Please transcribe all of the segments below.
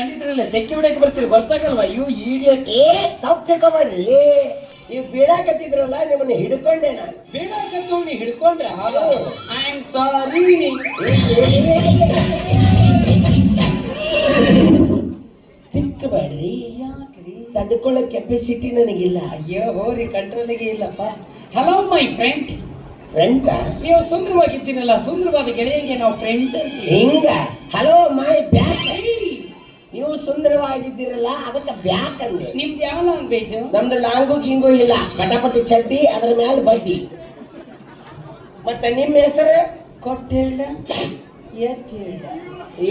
ಕಂಡಿದ್ರಲ್ಲ ತೆಕ್ಕಿ ಬಿಡಕ್ಕೆ ಬರ್ತೀರಿ ಬರ್ತಾಗಲ್ವಾ ಇವು ಇಡಿಯಟ್. ತಪ್ಪು ತಿಳ್ಕೊಬೇಡ್ರಿ, ನೀವು ಬೀಳಾಕತ್ತಿದ್ರಲ್ಲ ನಿಮ್ಮನ್ನ ಹಿಡ್ಕೊಂಡೆ ನಾನು. ಬೀಳಾಕತ್ತವ್ನಿ ಹಿಡ್ಕೊಂಡೆ. I am sorry. ತಿಕ್ಕಬೇಡ್ರಿ, ಯಾಕ್ರಿ? ತಡ್ಕೊಳ್ಳೋ ಕೆಪಾಸಿಟಿ ನನಗಿಲ್ಲ. ಅಯ್ಯೋ ಹೋರಿ ಕಂಟ್ರೋಲಿಗೆ ಇಲ್ಲಪ್ಪ. Hello my friend. ಫ್ರೆಂಡ್ ನೀವು ಸುಂದರವಾಗಿದ್ದೀರಲ್ಲ, ಸುಂದರವಾದ ಗೆಳೆಯಂಗೆ ನಾವು ಫ್ರೆಂಡ್ ಅಂತ. ಹಿಂಗ ಹಲೋ ಮೈ ಬ್ಯಾಕ್. ನೀವು ಸುಂದರವಾಗಿದ್ದೀರಲ್ಲ ಅದಕ್ಕೆ ಬ್ಯಾಕ್ ಅಂದೆ. ನಿಮ್ದು ಯಾವ ಲ್ಯಾಂಗ್ವೇಜ್? ನಮ್ದು ಲಾಂಗು ಗಿಂಗು ಇಲ್ಲ, ಪಟಾಪಟಿ ಚಡ್ಡಿ ಅದ್ರ ಮ್ಯಾಲ ಬಡ್ಡಿ. ಮತ್ತೆ ನಿಮ್ಮ ಹೆಸರು? ಕೊಟ್ಟೇಳ ಎತ್ತೇಳ.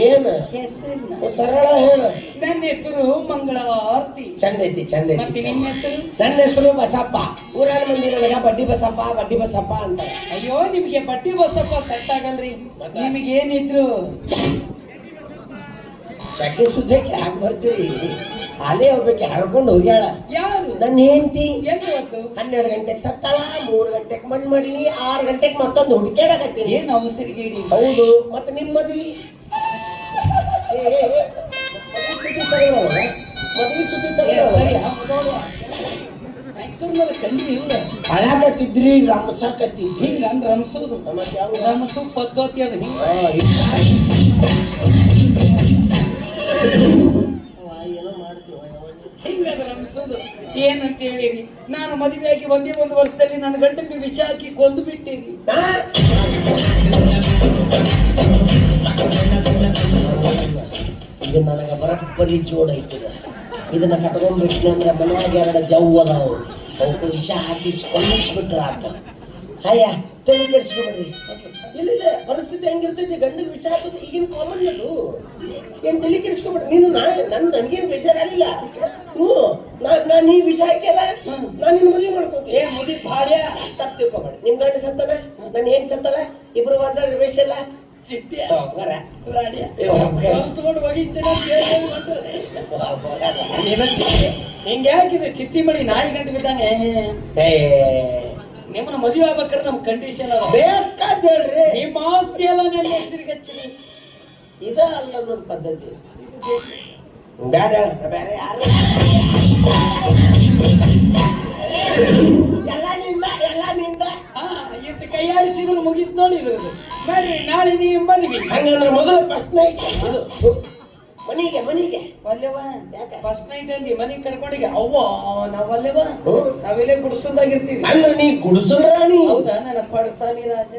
ಏನು ಹೆಸರು? ಸರಳ ಹೇಳು. ನನ್ನ ಹೆಸರು ಮಂಗಳವಾರ್ತಿ. ಚಂದ ಐತಿ, ಚಂದ ಮತ್ತೆ ಐತಿ. ನಿಮ್ಮ ಹೆಸರು? ನನ್ನ ಹೆಸರು ಬಸಪ್ಪ. ಊರಾನ ಮಂದಿ ನನಗ ಬಡ್ಡಿ ಬಸಪ್ಪ ಬಡ್ಡಿ ಬಸಪ್ಪ ಅಂತ. ಅಯ್ಯೋ ನಿಮ್ಗೆ ಬಡ್ಡಿ ಬಸಪ್ಪ ಸೆಟ್ ಆಗಲ್ರಿ. ನಿಮಗೆ ಏನಿದ್ರು ಚಡ್ಡಿ ಸುದ್ದಕ್ಕೆ ಹಾಕಿ ಬರ್ತೀರಿ. ಅಲ್ಲೇ ಹೋಗ್ಬೇಕು ಹರ್ಕೊಂಡು ಹೋಗ್ಯಾಳ. ಯಾರು? ನನ್ನ ಹೆಂಡತಿ. ಎಲ್ಲಿ ಹೋದ್ಲು? 12 ಗಂಟೆಗೆ ಸತ್ತಾಳ, 3 ಗಂಟೆಗೆ ಮಣ್ಣು ಮಾಡೀನಿ, 6 ಗಂಟೆಗೆ ಮತ್ತೊಂದು ಹುಡುಕ್ಯಾಡಕತ್ತೀನಿ. ಏನ್ ಅವಸರಿಗೆ ಇಡಿ? ಹೌದು. ಮತ್ತೆ ನಿಮ್ಮ ಮದ್ವಿ ಮದ್ವಿ ಸುದ್ದಿ ಸರಿ ಕಂಡಿ ಇಲ್ಲ. ಹಳಾಕತ್ತಿದ್ರಿ, ರಮಸಾಕತ್ತಿದ್ರಿ. ಹಿಂಗ ಅಂದ್ರೆ ರಮಸೋದು. ರಮಸು ಪದ್ಧತಿ ಅದು. ಹಿಂಗ ಏನೋ ಮಾಡ್ತೀವಿ. ಹಿಂಗದ ರಮಿಸೋದು. ಏನಂತ ಹೇಳಿರಿ, ನಾನು ಮದುವೆಯಾಗಿ ಒಂದೇ ಒಂದು ವರ್ಷದಲ್ಲಿ ನನ್ನ ಗಂಡಕ್ಕೆ ವಿಷ ಹಾಕಿ ಕೊಂದು ಬಿಟ್ಟಿರಿ. ಇದು ನನಗೆ ಬರಬ್ಬರಿ ಜೋಡ್ ಐತಿದ. ಇದನ್ನ ಕಟ್ಕೊಂಡ್ಬಿಟ್ನಿ ಅಂದ್ರೆ ಮನ್ಯಾಗ 2 ಜವ್ ಅದಾವು, ಅವಕ್ಕೆ ವಿಷ ಹಾಕಿಸಿ ಕೊಳ್ಳಿಸ್ಬಿಟ್ರ ಆತ. ಅಯ್ಯ ತಲೆ ಕೆಡಿಸ್ಕೊಬೇಡ್ರಿ. ಇಲ್ಲ ಪರಿಸ್ಥಿತಿ ಹೆಂಗಿರ್ತೈತಿ, ಗಂಡಿಗೆ ವಿಷ ಹಾಕೋದು ಈಗಿನ ಕಾಮನ್ ಅದು. ಏನ್ ತಲೆ ಕೆಡಿಸ್ಕೊಬೇಡ್ರಿ. ನೀನು ನನ್ನ ನನಗೇನು ಬೇಜಾರಾಗಿಲ್ಲ. ನಾನು ನೀ ವಿಷ ಹಾಕಿಯಲ್ಲ, ನಾನು ನಿನ್ನ ಮದುವೆ ಮಾಡ್ಕೊಂತೀನಿ. ಏ ಮುದಿ ಭಾರ್ಯ ತಪ್ಪು ತಿಳ್ಕೊಬೇಡ್ರಿ. ನಿಮ್ ಗಂಡ ಸತ್ತನ, ನನ್ನ ಏನ್ ಸತ್ತಲ್ಲ, ಇಬ್ರು ಒಂದಾದ್ರೆ ವೇಷ ಎಲ್ಲ ಚಿಟ್ಟಿ ಹೋಗರ ತಗೊಂಡು ಒಗಿತೇನೆ ಹಿಂಗೆ ಹಾಕಿದೆ ಚಿತ್ತಿ ಮಳಿ ನಾಯಿ ಗಂಟೆ ಬಿದ್ದಂಗೆ. ನಿಮ್ಮನ್ನ ಮದುವೆ ಆಗ್ಬೇಕಾದ್ರೆ ನಮ್ ಕಂಡೀಷನ್ ಅದ. ಬೇಕಾದ್ ಹೇಳ್ರಿ. ನಿಮ್ಮ ಆಸ್ತಿ ಎಲ್ಲ ನನ್ನ ಹೆಸರಿಗೆ ಹಚ್ಚಿರಿ. ಇದ ಅಲ್ಲ ಅನ್ನೋದು ಪದ್ಧತಿ. ಬೇಡ ಬೇರೆ ಯಾರು ಎಲ್ಲ ನಿಂದ ಇಟ್ಟು ಕೈಯಾಡಿಸಿದ್ರು ಮುಗಿತ್ ನೋಡಿ. ಇದ್ರದ್ದು ಬರ್ರಿ ನಾಳೆ ನೀವು ಮದುವೆ. ಹಂಗಂದ್ರೆ ಮೊದಲು ಫಸ್ಟ್ ನೈಟ್ ಇದು ಮನಿಗೆ ಅಲ್ಲೇವ ಫಸ್ಟ್ ನೈಟ್ ಅಂದಿ ಮನೆಗೆ ಕರ್ಕೊಂಡಿಗೆ ಅವ್ವ ನಾವಲ್ಲೇವ ನಾವೆಲ್ಲೇ ಗುಡಿಸೋದಾಗಿರ್ತೀವಿ. ಅಂದ್ರೆ ನೀ ಗುಡಿಸಲ್ ರಾಣಿ. ಹೌದಾ? ನನ್ನ ಪಡಸಾಲಿ ರಾಜ.